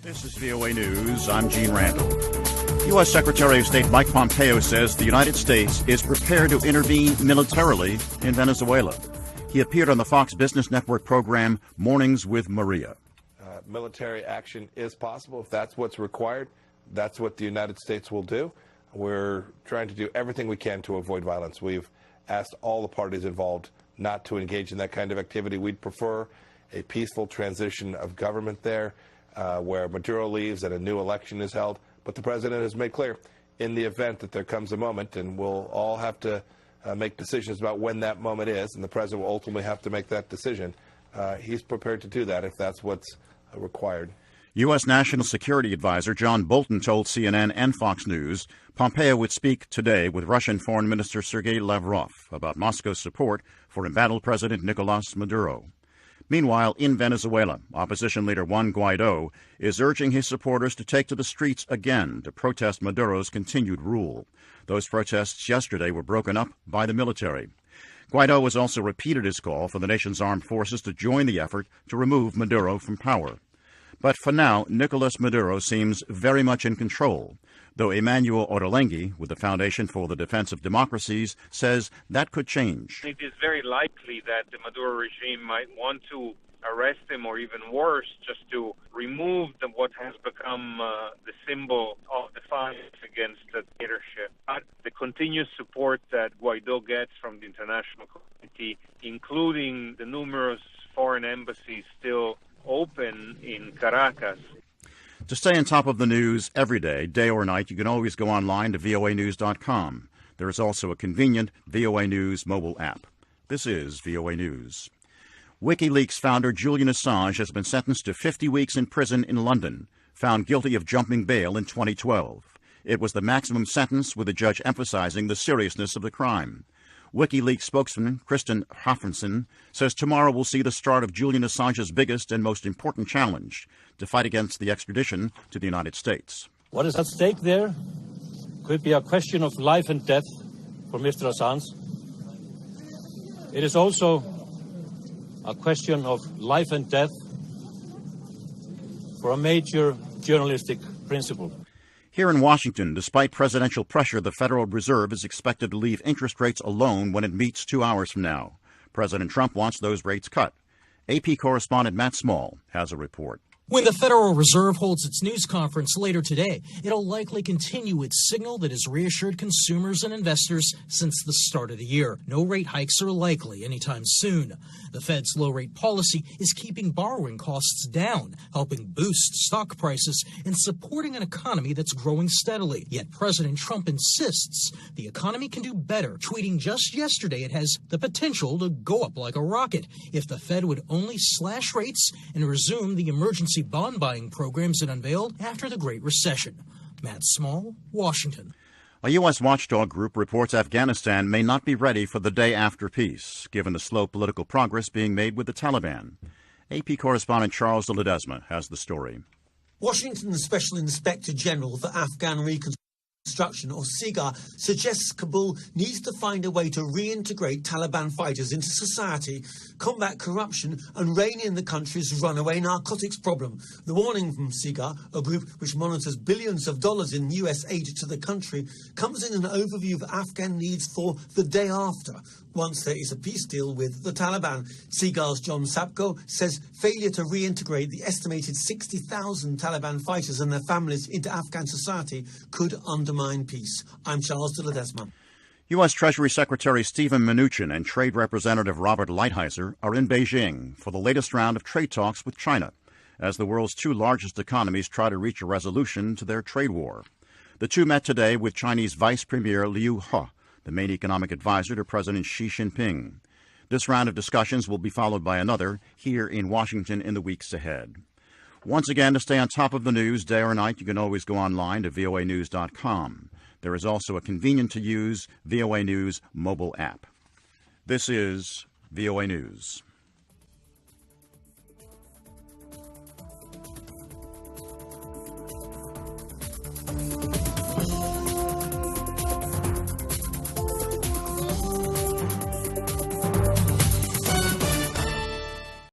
This is VOA News. I'm Gene Randall. U.S. Secretary of State Mike Pompeo says the United States is prepared to intervene militarily in Venezuela. He appeared on the Fox Business Network program Mornings with Maria. Military action is possible. If that's what's required, that's what the United States will do. We're trying to do everything we can to avoid violence. We've asked all the parties involved not to engage in that kind of activity. We'd prefer a peaceful transition of government there, where Maduro leaves and a new election is held. But the president has made clear, in the event that there comes a moment, and we'll all have to make decisions about when that moment is, and the president will ultimately have to make that decision, he's prepared to do that if that's what's required. U.S. National Security Advisor John Bolton told CNN and Fox News Pompeo would speak today with Russian Foreign Minister Sergei Lavrov about Moscow's support for embattled President Nicolas Maduro. Meanwhile, in Venezuela, opposition leader Juan Guaido is urging his supporters to take to the streets again to protest Maduro's continued rule. Those protests yesterday were broken up by the military. Guaido has also repeated his call for the nation's armed forces to join the effort to remove Maduro from power. But for now, Nicolas Maduro seems very much in control, though Emmanuel Ottolenghi, with the Foundation for the Defense of Democracies, says that could change. It is very likely that the Maduro regime might want to arrest him, or even worse, just to remove what has become the symbol of defiance against the dictatorship. But the continuous support that Guaido gets from the international community, including the numerous foreign embassies still open in Caracas. To stay on top of the news every day or night, you can always go online to voanews.com. There is also a convenient VOA News mobile app. This is VOA News. WikiLeaks founder Julian Assange has been sentenced to 50 weeks in prison in London, found guilty of jumping bail in 2012. It was the maximum sentence, with the judge emphasizing the seriousness of the crime. WikiLeaks spokesman Kristen Hafrenson says tomorrow will see the start of Julian Assange's biggest and most important challenge, to fight against the extradition to the United States. What is at stake there could be a question of life and death for Mr. Assange. It is also a question of life and death for a major journalistic principle. Here in Washington, despite presidential pressure, the Federal Reserve is expected to leave interest rates alone when it meets 2 hours from now. President Trump wants those rates cut. AP correspondent Matt Small has a report. When the Federal Reserve holds its news conference later today, it'll likely continue its signal that has reassured consumers and investors since the start of the year. No rate hikes are likely anytime soon. The Fed's low-rate policy is keeping borrowing costs down, helping boost stock prices and supporting an economy that's growing steadily. Yet President Trump insists the economy can do better, tweeting just yesterday it has the potential to go up like a rocket if the Fed would only slash rates and resume the emergency bond buying programs it unveiled after the Great Recession. Matt Small, Washington. A U.S. watchdog group reports Afghanistan may not be ready for the day after peace, given the slow political progress being made with the Taliban. AP correspondent Charles de Ledesma has the story. Washington's Special Inspector General for Afghan Reconstruction, or SIGAR, suggests Kabul needs to find a way to reintegrate Taliban fighters into society, combat corruption and rein in the country's runaway narcotics problem. The warning from SIGAR, a group which monitors billions of dollars in US aid to the country, comes in an overview of Afghan needs for the day after, once there is a peace deal with the Taliban. SIGAR's John Sapko says failure to reintegrate the estimated 60,000 Taliban fighters and their families into Afghan society could undermine peace. I'm Charles de Ledesma. U.S. Treasury Secretary Steven Mnuchin and Trade Representative Robert Lighthizer are in Beijing for the latest round of trade talks with China, as the world's two largest economies try to reach a resolution to their trade war. The two met today with Chinese Vice Premier Liu He, the main economic advisor to President Xi Jinping. This round of discussions will be followed by another here in Washington in the weeks ahead. Once again, to stay on top of the news day or night, you can always go online to voanews.com. There is also a convenient-to-use VOA News mobile app. This is VOA News.